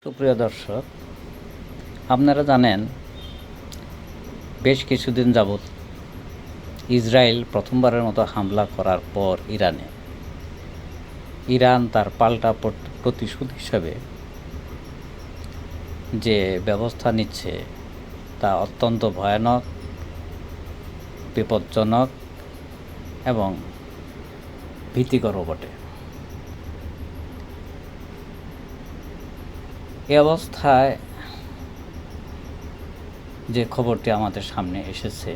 সুপ্রিয় দর্শক, আপনারা জানেন বেশ কিছুদিন যাবৎ ইসরায়েল প্রথমবারের মতো হামলা করার পর ইরান তার পাল্টা প্রতিশোধ হিসাবে যে ব্যবস্থা নিচ্ছে তা অত্যন্ত ভয়ানক, বিপজ্জনক এবং ভীতিকরও বটে। এই অবস্থায় যে খবরটি আমাদের সামনে এসেছে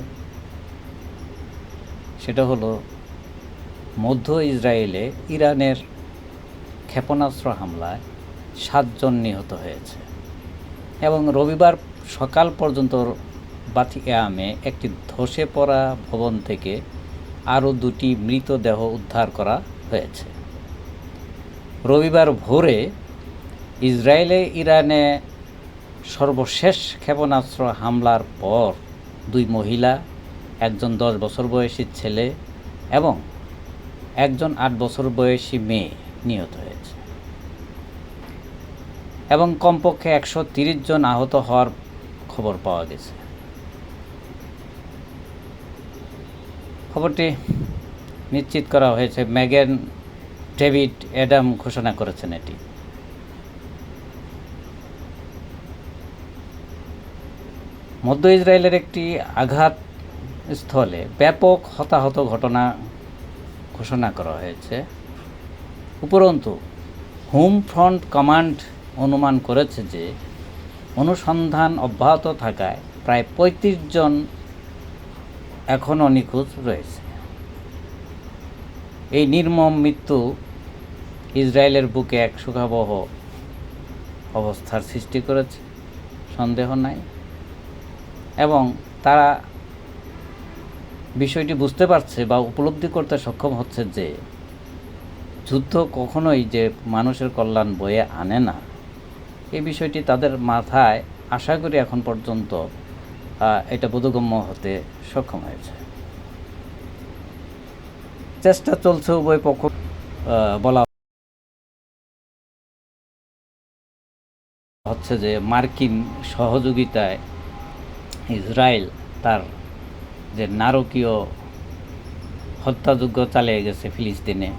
সেটা হলো মধ্য ইসরায়েলে ইরানের ক্ষেপণাস্ত্র হামলায় 7 জন নিহত হয়েছে এবং রবিবার সকাল পর্যন্ত বাথিয়ামে একটি ধসে পড়া ভবন থেকে আরও 2টি মৃতদেহ উদ্ধার করা হয়েছে। রবিবার ভোরে ইসরায়েলে ইরানে সর্বশেষ ক্ষেপণাস্ত্র হামলার পর 2 মহিলা, একজন 10 বছর বয়সী ছেলে এবং একজন 8 বছর বয়সী মেয়ে নিহত হয়েছে এবং কমপক্ষে 130 জন আহত হওয়ার খবর পাওয়া গেছে। খবরটি নিশ্চিত করা হয়েছে, মেগান ডেভিড অ্যাডাম ঘোষণা করেছেন এটি। মধ্য ইসরায়েলের একটি আঘাত স্থলে ব্যাপক হতাহত ঘটনা ঘোষণা করা হয়েছে। উপরন্তু হোম ফ্রন্ট কমান্ড অনুমান করেছে যে অনুসন্ধান অব্যাহত থাকায় প্রায় 35 জন এখনও নিখোঁজ রয়েছে। এই নির্মম মৃত্যু ইসরায়েলের বুকে এক শোকাবহ অবস্থার সৃষ্টি করেছে, সন্দেহ নাই, এবং তারা বিষয়টি বুঝতে পারছে বা উপলব্ধি করতে সক্ষম হচ্ছে যে যুদ্ধ কখনোই যে মানুষের কল্যাণ বয়ে আনে না, এই বিষয়টি তাদের মাথায় আশা করি এখন পর্যন্ত এটা বোধগম্য হতে সক্ষম হয়েছে। চেষ্টা চলছে উভয় পক্ষ বলা হচ্ছে যে মার্কিন সহযোগিতায় ইসরায়েল তার যে নারকীয় হত্যাযজ্ঞ চালিয়ে গেছে ফিলিস্তিনে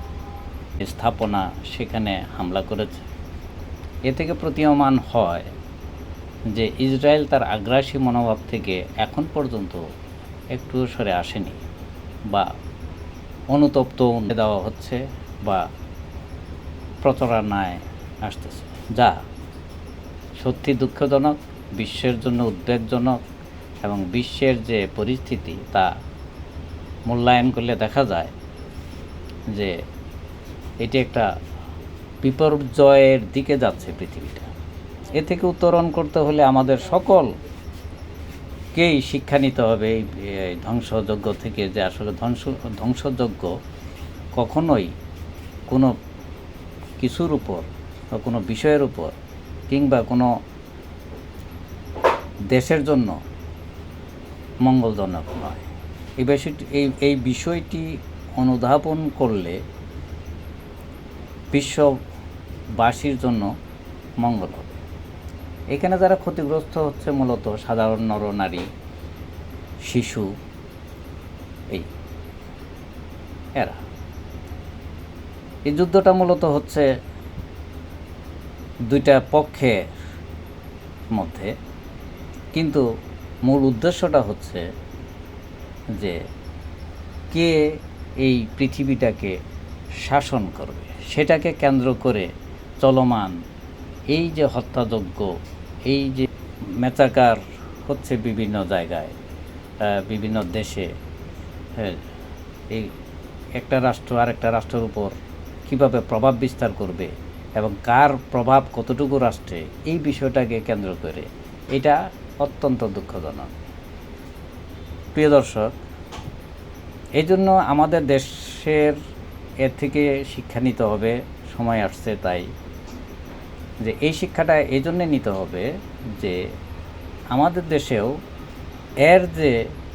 স্থাপনা, সেখানে হামলা করেছে। এ থেকে প্রতীয়মান হয় যে ইসরায়েল তার আগ্রাসী মনোভাব থেকে এখন পর্যন্ত একটু সরে আসেনি বা অনুতপ্ত দেওয়া হচ্ছে বা প্রচারণায় আসতেছে, যা সত্যি দুঃখজনক, বিশ্বের জন্য উদ্বেগজনক এবং বিশ্বের যে পরিস্থিতি তা মূল্যায়ন করলে দেখা যায় যে এটি একটা বিপর্যয়ের দিকে যাচ্ছে পৃথিবীটা। এ থেকে উত্তরণ করতে হলে আমাদের সকলকেই শিক্ষা নিতে হবে এই ধ্বংসযজ্ঞ থেকে, যে আসলে ধ্বংসযজ্ঞ কখনোই কোনো কিছুর উপর বা কোনো বিষয়ের উপর কিংবা কোনো দেশের জন্য মঙ্গলজনক নয়। এই বিষয়টি অনুধাবন করলে বিশ্ববাসীর জন্য মঙ্গল হবে। এখানে যারা ক্ষতিগ্রস্ত হচ্ছে মূলত সাধারণ নরনারী, শিশু, এরা। এই যুদ্ধটা মূলত হচ্ছে 2টা পক্ষের মধ্যে, কিন্তু মূল উদ্দেশ্যটা হচ্ছে যে কে এই পৃথিবীটাকে শাসন করবে, সেটাকে কেন্দ্র করে চলমান এই যে হত্যাযজ্ঞ, এই যে মেচাকার হচ্ছে বিভিন্ন জায়গায়, বিভিন্ন দেশে, এই একটা রাষ্ট্র আরেকটা রাষ্ট্রের উপর কীভাবে প্রভাব বিস্তার করবে এবং কার প্রভাব কতটুকু রাষ্ট্রে, এই বিষয়টাকে কেন্দ্র করে এটা অত্যন্ত দুঃখজনক। প্রিয় দর্শক, এই জন্য আমাদের দেশের এর থেকে শিক্ষা নিতে হবে, সময় আসছে তাই যে এই শিক্ষাটা এই জন্যে নিতে হবে যে আমাদের দেশেও এর যে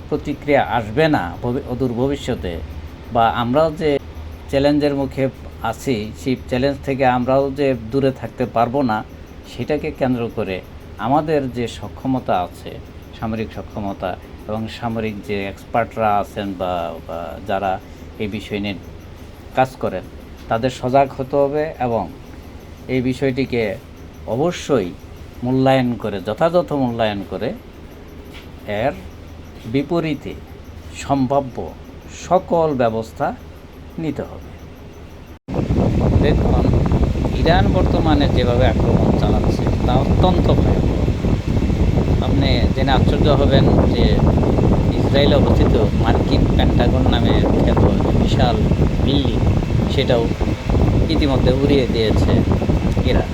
প্রতিক্রিয়া আসবে না অদূর ভবিষ্যতে, বা আমরাও যে চ্যালেঞ্জের মুখে আছি সেই চ্যালেঞ্জ থেকে আমরাও যে দূরে থাকতে পারবো না, সেটাকে কেন্দ্র করে আমাদের যে সক্ষমতা আছে, সামরিক সক্ষমতা এবং সামরিক যে এক্সপার্টরা আছেন বা যারা এই বিষয় নিয়ে কাজ করেন, তাদের সজাগ হতে হবে এবং এই বিষয়টিকে অবশ্যই মূল্যায়ন করে, যথাযথ মূল্যায়ন করে এর বিপরীতে সম্ভাব্য সকল ব্যবস্থা নিতে হবে। দেখুন, ইরান বর্তমানে যেভাবে আক্রমণ চালাচ্ছে তা অত্যন্ত ভয়াবহ। আপনি জেনে আশ্চর্য হবেন যে ইসরায়েলে অবস্থিত মার্কিন পেন্টাগন নামে খ্যাত বিশাল বিল্ডিং, সেটাও ইতিমধ্যে উড়িয়ে দিয়েছে ইরান।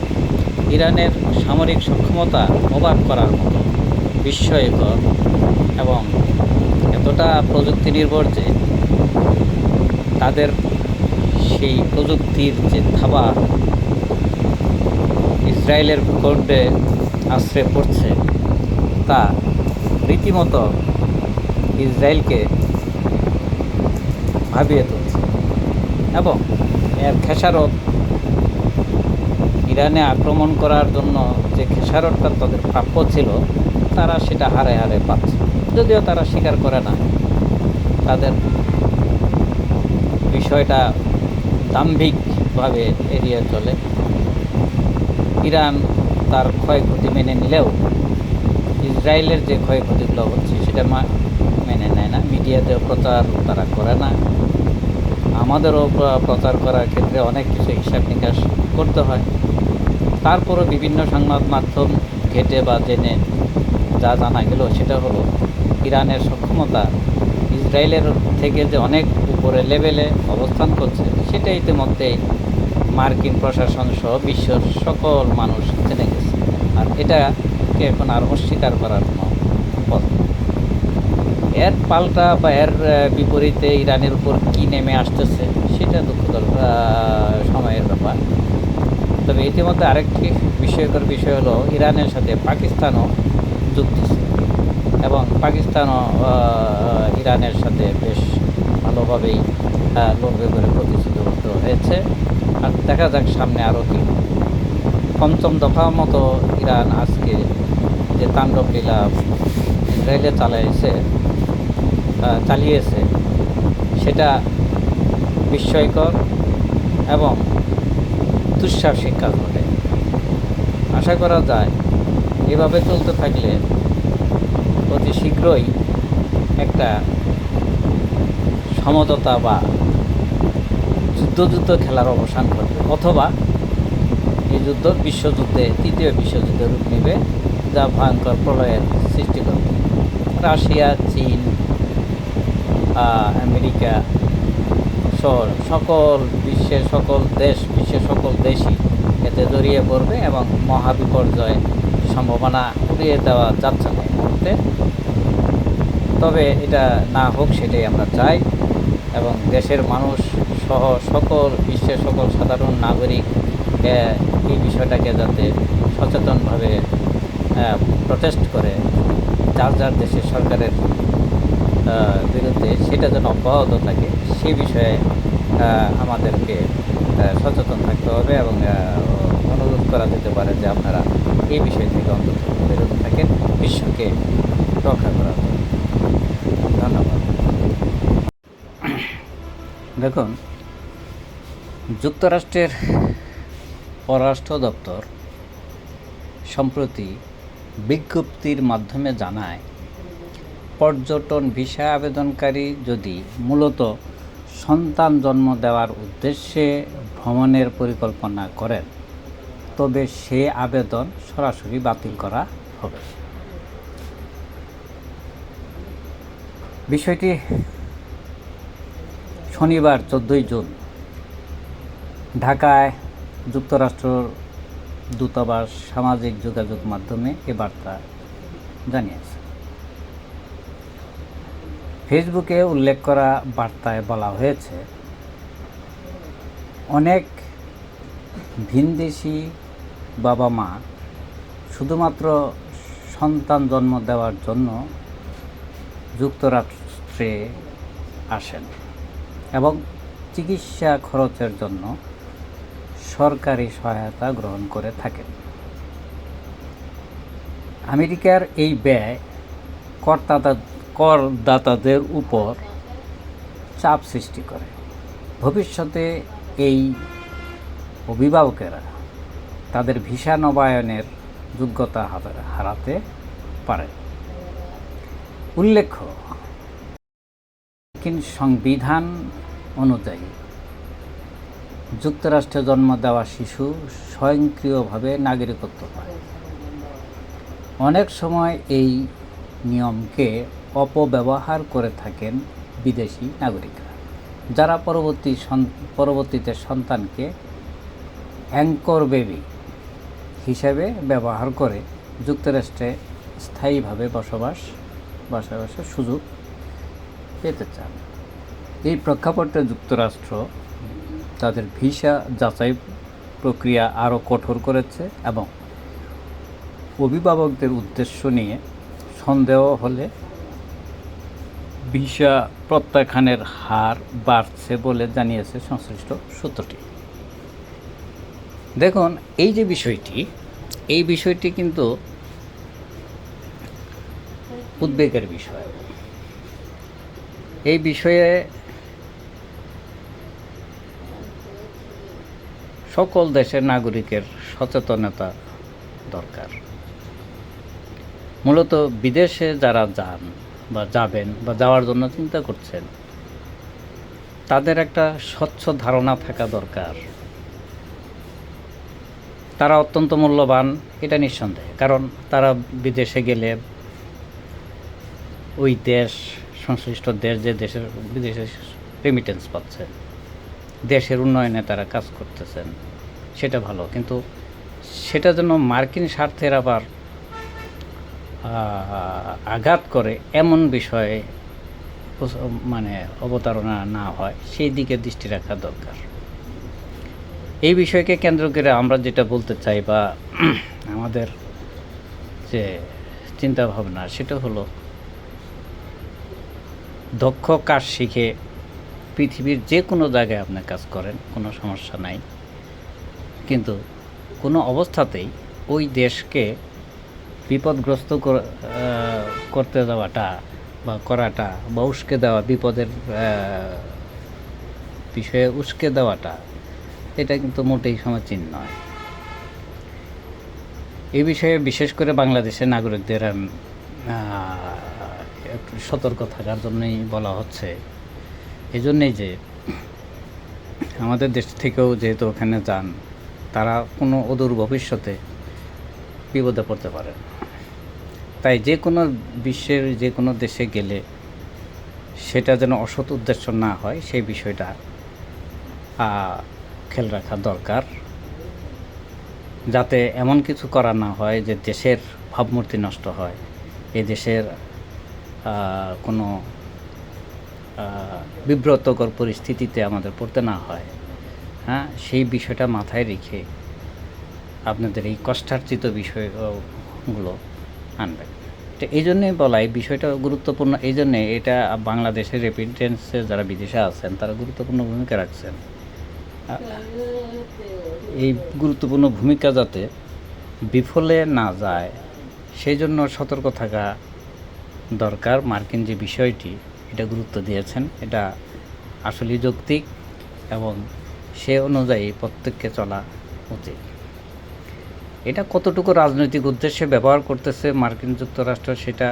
ইরানের সামরিক সক্ষমতা অবাক করার মতো, বিস্ময়কর এবং এতটা প্রযুক্তি নির্ভর যে তাদের সেই প্রযুক্তির যে থাবা ইসরায়েলের ভূখণ্ডে আশ্রয় পড়ছে তা রীতিমতো ইসরায়েলকে ভাবিয়ে তুলছে এবং এর খেসারত, ইরানে আক্রমণ করার জন্য যে খেসারতটা তাদের প্রাপ্য ছিল তারা সেটা হারে হারে পাচ্ছে, যদিও তারা স্বীকার করে না। তাদের বিষয়টা দাম্ভিকভাবে এড়িয়ে চলে। ইরান তার ক্ষয়ক্ষতি মেনে নিলেও ইসরায়েলের যে ক্ষয়ক্ষতিগুলো হচ্ছে সেটা মেনে নেয় না, মিডিয়াতেও প্রচার তারা করে না। আমাদেরও প্রচার করার ক্ষেত্রে অনেক কিছু হিসাব নিকাশ করতে হয়। তারপরও বিভিন্ন সংবাদ মাধ্যম ঘেটে বা জেনে যা জানা গেল সেটা হলো ইরানের সক্ষমতা ইসরায়েলের থেকে যে অনেক উপরে লেভেলে অবস্থান করছে সেটা ইতিমধ্যেই মার্কিন প্রশাসন সহ বিশ্বের সকল মানুষ জেনে গেছে। আর এটাকে এখন আর অস্বীকার করার কোনো পথ। এর পাল্টা বা এর বিপরীতে ইরানের উপর কী নেমে আসতেছে সেটা দুঃখজনক সময়ের ব্যাপার। তবে ইতিমধ্যে আরেকটি বিস্ময়কর বিষয় হলো ইরানের সাথে পাকিস্তানও যুক্ত ছিল এবং পাকিস্তানও ইরানের সাথে বেশ ভালোভাবেই লড়বে বলে প্রতিশ্রুতিবদ্ধ হয়েছে। আর দেখা যাক সামনে আরও কি। পঞ্চম দফা মতো ইরান আজকে যে তাণ্ডব লীলা ইসরায়েলে চালিয়েছে সেটা বিস্ময়কর এবং দুঃসাহসিক কাজ বটে। আশা করা যায় এভাবে চলতে থাকলে অতি শীঘ্রই একটা সমঝোতা বা যুদ্ধ খেলার অবসান ঘটবে, অথবা এই যুদ্ধ বিশ্বযুদ্ধে, তৃতীয় বিশ্বযুদ্ধের রূপ নেবে, যা ভয়ঙ্কর প্রলয়ের সৃষ্টি করবে। রাশিয়া, চীন, আমেরিকা সহ বিশ্বের সকল দেশই এতে জড়িয়ে পড়বে এবং মহাবিপর্যয় সম্ভাবনা উড়িয়ে দেওয়া যাচ্ছে না এই মুহূর্তে। তবে এটা না হোক সেটাই আমরা চাই এবং দেশের মানুষ সহ বিশ্বের সকল সাধারণ নাগরিক এই বিষয়টাকে যাতে সচেতনভাবে প্রটেস্ট করে যার দেশের সরকারের বিরুদ্ধে, সেটা যেন অব্যাহত থাকে সেই বিষয়ে আমাদেরকে সচেতন থাকতে হবে এবং অনুরোধ করা যেতে পারে যে আপনারা এই বিষয় থেকে অন্তত বিরত থাকেন বিশ্বকে রক্ষা করার জন্য। ধন্যবাদ। দেখুন, যুক্তরাষ্ট্রের পররাষ্ট্র দপ্তর সম্প্রতি বিজ্ঞপ্তির মাধ্যমে জানায়, পর্যটন ভিসা আবেদনকারী যদি মূলত সন্তান জন্ম দেওয়ার উদ্দেশ্যে ভ্রমণের পরিকল্পনা করেন তবে সে আবেদন সরাসরি বাতিল করা হবে। বিষয়টি শনিবার 14 জুন ঢাকায় যুক্তরাষ্ট্র দূতাবাস সামাজিক যোগাযোগ মাধ্যমে এ বার্তা জানিয়েছে। ফেসবুকে উল্লেখ করা বার্তায় বলা হয়েছে, অনেক ভিনদেশি বাবা মা শুধুমাত্র সন্তান জন্ম দেওয়ার জন্য যুক্তরাষ্ট্রে আসেন এবং চিকিৎসা খরচের জন্য সরকারি সহায়তা গ্রহণ করে থাকেন। আমেরিকার এই ব্যয় করদাতাদের উপর চাপ সৃষ্টি করে। ভবিষ্যতে এই অভিভাবকেরা তাদের ভিসা নবায়নের যোগ্যতা হারাতে পারে। উল্লেখ্য, মার্কিন সংবিধান অনুযায়ী যুক্তরাষ্ট্রে জন্ম দেওয়া শিশু স্বয়ংক্রিয়ভাবে নাগরিকত্ব পায়। অনেক সময় এই নিয়মকে অপব্যবহার করে থাকেন বিদেশি নাগরিকরা, যারা পরবর্তীতে সন্তানকে অ্যাঙ্কর বেবি হিসেবে ব্যবহার করে যুক্তরাষ্ট্রে স্থায়ীভাবে বসবাসের সুযোগ পেতে চান। এই প্রেক্ষাপটে যুক্তরাষ্ট্র তাদের ভিসা যাচাই প্রক্রিয়া আরও কঠোর করেছে এবং অভিভাবকদের উদ্দেশ্য নিয়ে সন্দেহ হলে ভিসা প্রত্যাখ্যানের হার বাড়ছে বলে জানিয়েছে সংশ্লিষ্ট সূত্রটি। দেখুন, এই বিষয়টি কিন্তু উদ্বেগের বিষয়। এই বিষয়ে সকল দেশের নাগরিকের সচেতনতা দরকার। মূলত বিদেশে যারা যান বা যাবেন বা যাওয়ার জন্য চিন্তা করছেন, তাদের একটা স্বচ্ছ ধারণা থাকা দরকার। তারা অত্যন্ত মূল্যবান, এটা নিঃসন্দেহে, কারণ তারা বিদেশে গেলে ওই দেশ, সংশ্লিষ্ট দেশ, যে দেশের বিদেশে রেমিটেন্স পাচ্ছেন, দেশের উন্নয়নে তারা কাজ করতেছেন, সেটা ভালো। কিন্তু সেটা যেন মার্কিন স্বার্থের আবার আঘাত করে এমন বিষয়ে অবতারণা না হয়, সেই দিকে দৃষ্টি রাখা দরকার। এই বিষয়কে কেন্দ্র করে আমরা যেটা বলতে চাই বা আমাদের যে চিন্তা ভাবনা, সেটা হলো দক্ষ কাজ শিখে পৃথিবীর যে কোনো জায়গায় আপনি কাজ করেন, কোনো সমস্যা নাই, কিন্তু কোনো অবস্থাতেই ওই দেশকে বিপদগ্রস্ত করতে যাওয়াটা বা করাটা বা উস্কে দেওয়া, বিপদের বিষয়ে উস্কে দেওয়াটা, এটা কিন্তু মোটেই সমীচীন নয়। এই বিষয়ে বিশেষ করে বাংলাদেশের নাগরিকদের একটু সতর্ক থাকার জন্যই বলা হচ্ছে। এই জন্যেই যে আমাদের দেশ থেকেও যেহেতু ওখানে যান, তারা কোনো অদূর ভবিষ্যতে বিপদে পড়তে পারে। তাই যে কোনো বিশ্বের যে কোনো দেশে গেলে সেটা যেন অসৎ উদ্দেশ্য না হয়, সেই বিষয়টা খেয়াল রাখা দরকার, যাতে এমন কিছু করা না হয় যে দেশের ভাবমূর্তি নষ্ট হয়, এই দেশের কোনো বিব্রতকর পরিস্থিতিতে আমাদের পড়তে না হয়। সেই বিষয়টা মাথায় রেখে আপনাদের এই কষ্টার্জিত বিষয়গুলো আনবেন। তো এই জন্যই বলা, এই বিষয়টা গুরুত্বপূর্ণ। এই জন্যে এটা বাংলাদেশের রেমিটেন্সে যারা বিদেশে আছেন, তারা গুরুত্বপূর্ণ ভূমিকা রাখছেন। এই গুরুত্বপূর্ণ ভূমিকা যাতে বিফলে না যায়, সেই জন্য সতর্ক থাকা দরকার। মার্কিন যে বিষয়টি, এটা গুরুত্ব দিয়েছেন, এটা আসলে যৌক্তিক এবং সে অনুযায়ী প্রত্যেককে চলা উচিত। এটা কতটুকু রাজনৈতিক উদ্দেশ্যে ব্যবহার করতেছে মার্কিন যুক্তরাষ্ট্র, সেটা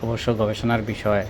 অবশ্য গবেষণার বিষয়।